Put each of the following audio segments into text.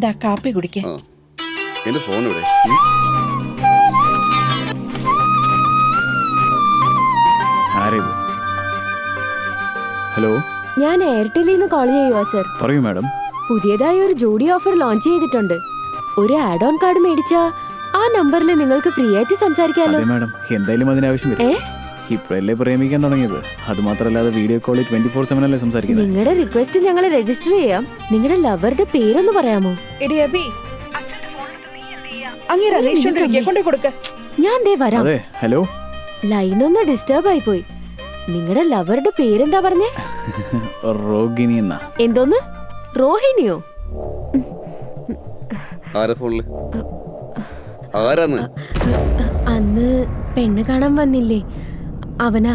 ദാ കാപ്പി കുടിക്കേ. എന്റെ ഫോൺ ഇവിടെ. ഹലോ, ഞാൻ എയർടെല്ലിൽ നിന്ന് കോൾ ചെയ്യുക സർ. പറയൂ മാഡം. പുതിയതായി ഒരു ജോഡി ഓഫർ ലോഞ്ച് ചെയ്തിട്ടുണ്ട്. ഒരു ആഡ് ഓൺ കാർഡ് മേടിച്ചാ ആ നമ്പറിൽ നിങ്ങൾക്ക് ഫ്രീ ആയിട്ട് സംസാരിക്കാലോ. മാഡം, എന്തായാലും അതിനാവശ്യം വരും. ഇപ്പോഴല്ലേ പ്രേമിക്കാൻ തുടങ്ങിയത്. അത് മാത്രമല്ലാതെ വീഡിയോ കോളിൽ 24/7 അല്ലേ സംസാരിക്കുന്നത്. നിങ്ങളുടെ റിക്വസ്റ്റ് ഞങ്ങൾ രജിസ്റ്റർ ചെയ്യാം. നിങ്ങളുടെ ലവറുടെ പേരൊന്ന് പറയാമോ? എടി അബി, അങ്ങേരെ റേഷൻ കൊണ്ടേ കൊടുക്ക. ഞാൻ ദേ വരാം. അതെ, ഹലോ. ലൈൻ ഒന്ന് ഡിസ്റ്റർബ് ആയി പോയി. നിങ്ങളുടെ ലവറുടെ പേരെന്താ പറഞ്ഞേ? റോഹിണി എന്നാ. എന്തോന്ന്? റോഹിണിയോ? ആരാ ഫോണില്? ആരാന്ന്? അന്ന് പെണ്ണ് കാണാൻ വന്നില്ലേ, അവനാ.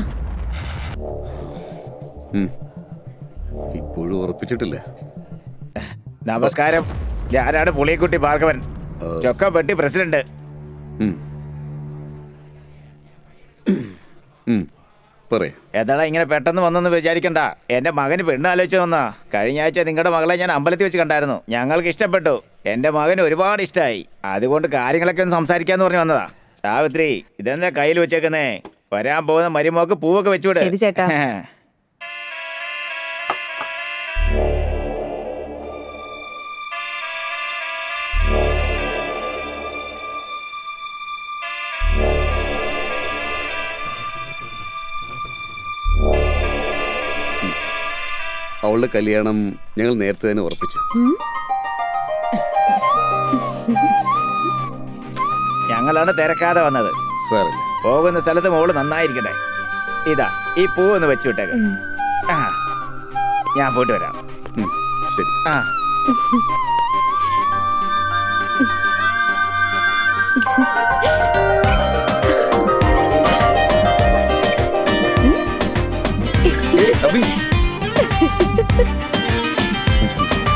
ഇപ്പോഴും ഉറപ്പിച്ചിട്ടില്ല. നമസ്കാരം, ഞാനാണ് പുളിയക്കുട്ടി ഭാർഗവൻ, ചൊക്കപ്പെട്ടി പ്രസിഡന്റ്. ഏതാടാ ഇങ്ങനെ പെട്ടെന്ന് വന്നെന്ന് വിചാരിക്കണ്ട. എന്റെ മകന് പെണ്ണ് ആലോചിച്ച് വന്നാ. കഴിഞ്ഞ ആഴ്ച നിങ്ങളുടെ മകളെ ഞാൻ അമ്പലത്തിൽ വെച്ച് കണ്ടായിരുന്നു. ഞങ്ങൾക്ക് ഇഷ്ടപ്പെട്ടു. എന്റെ മകന് ഒരുപാട് ഇഷ്ടമായി. അതുകൊണ്ട് കാര്യങ്ങളൊക്കെ ഒന്ന് സംസാരിക്കാന്ന് പറഞ്ഞു വന്നതാ. സാവിത്രി, ഇതെന്താ കയ്യിൽ വെച്ചേക്കുന്നേ? വരാൻ പോകുന്ന മരുമോക്ക് പൂവൊക്കെ വെച്ചുവിട്. ശരി ചേട്ടാ. അവളുടെ കല്യാണം ഞങ്ങൾ നേരത്തെ തന്നെ ഉറപ്പിച്ചു. ഞങ്ങളാണ് തിരക്കാതെ വന്നത്. സാറല്ല, പോകുന്ന സ്ഥലത്ത് മോള് നന്നായിരിക്കട്ടെ. ഇതാ ഈ പൂവൊന്ന് വെച്ചുവിട്ടേക്ക്. ഞാൻ പോയിട്ട് വരാം. ശരി. ആ